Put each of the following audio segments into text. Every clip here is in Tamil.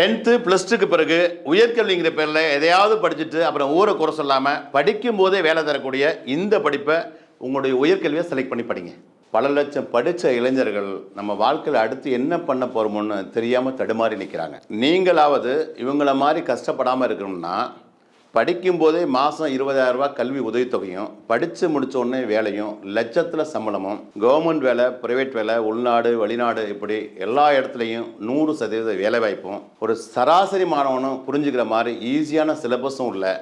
10th +2க்கு பிறகு உயர்கல்விங்கிற பேரில் எதையாவது படிச்சுட்டு அப்புறம் ஊரை குறை சொல்லாமல் படிக்கும் போதே வேலை தரக்கூடிய இந்த படிப்பை உங்களுடைய உயர்கல்வியை செலக்ட் பண்ணி படிங்க. பல லட்சம் படித்த இளைஞர்கள் நம்ம வாழ்க்கையில் அடுத்து என்ன பண்ண போகிறோமோன்னு தெரியாமல் தடுமாறி நிற்கிறாங்க. நீங்களாவது இவங்கள மாதிரி கஷ்டப்படாமல் இருக்கணும்னா படிக்கும்போதே மாதம் 20,000 ரூபா கல்வி உதவித்தொகையும், படித்து முடித்தோடனே வேலையும், லட்சத்தில் சம்பளமும், கவர்மெண்ட் வேலை, ப்ரைவேட் வேலை, உள்நாடு வெளிநாடு இப்படி எல்லா இடத்துலையும் 100% வேலைவாய்ப்பும், ஒரு சராசரி மாணவனும் புரிஞ்சுக்கிற மாதிரி ஈஸியான சிலபஸும் உள்ள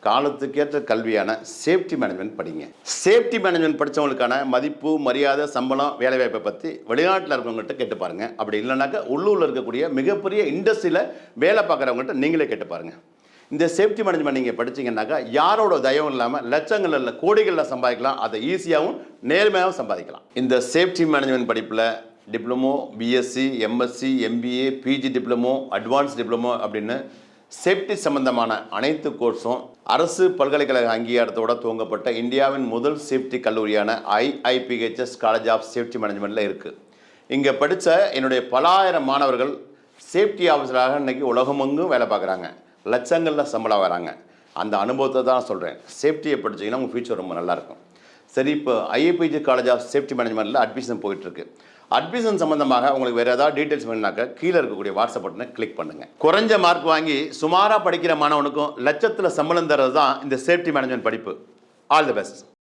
காலத்துக்கேற்ற கல்வியான சேஃப்டி மேனேஜ்மெண்ட் படிங்க. சேஃப்டி மேனேஜ்மெண்ட் படித்தவங்களுக்கான மதிப்பு, மரியாதை, சம்பளம், வேலைவாய்ப்பை பற்றி வெளிநாட்டில் இருக்கவங்ககிட்ட கேட்டு பாருங்கள். அப்படி இல்லைனாக்கா உள்ளூரில் இருக்கக்கூடிய மிகப்பெரிய இண்டஸ்ட்ரியில் வேலை பார்க்குறவங்ககிட்ட நீங்களே கேட்டு பாருங்கள். இந்த சேஃப்டி மேனேஜ்மெண்ட் நீங்கள் படிச்சிங்கன்னாக்கா யாரோட தயவும் இல்லாமல் லட்சங்கள் இல்லை கோடிகளில் சம்பாதிக்கலாம். அதை ஈஸியாகவும் நேர்மையாகவும் சம்பாதிக்கலாம். இந்த சேஃப்டி மேனேஜ்மெண்ட் படிப்பில் diploma, BSc, MSc, MBA, PG diploma, advance diploma அப்படின்னு சேஃப்டி சம்பந்தமான அனைத்து கோர்ஸும் அரசு பல்கலைக்கழக அங்கீகாரத்தோட துவங்கப்பட்ட இந்தியாவின் முதல் சேஃப்டி கல்லூரியான IIPHS காலேஜ் ஆஃப் சேஃப்டி மேனேஜ்மெண்ட்டில் இருக்குது. இங்கே படித்த என்னுடைய பல ஆயிரம் மாணவர்கள் சேஃப்டி ஆஃபீஸராக இன்றைக்கி உலகமெங்கும் வேலை பார்க்குறாங்க. லட்சங்களில் சம்பளம் வராங்க. அந்த அனுபவத்தை தான் சொல்கிறேன். சேஃப்டியை படிச்சிங்கன்னா உங்கள் ஃபியூச்சர் ரொம்ப நல்லாயிருக்கும். சரி, இப்போ IIPHS காலேஜ் ஆஃப் சேஃப்டி மேனேஜ்மெண்ட்டில் அட்மிஷன் போயிட்டுருக்கு. அட்மிஷன் சம்மந்தமாக உங்களுக்கு வேறு ஏதாவது டீட்டெயில்ஸ் வேணுனாக்கா கீழே இருக்கக்கூடிய வாட்ஸ்அப் பட்டனை கிளிக் பண்ணுங்கள். குறைஞ்ச மார்க் வாங்கி சுமாராக படிக்கிற மாணவனுக்கும் லட்சத்தில் சம்பளம் தர்றது தான் இந்த சேஃப்டி மேனேஜ்மெண்ட் படிப்பு. All the best.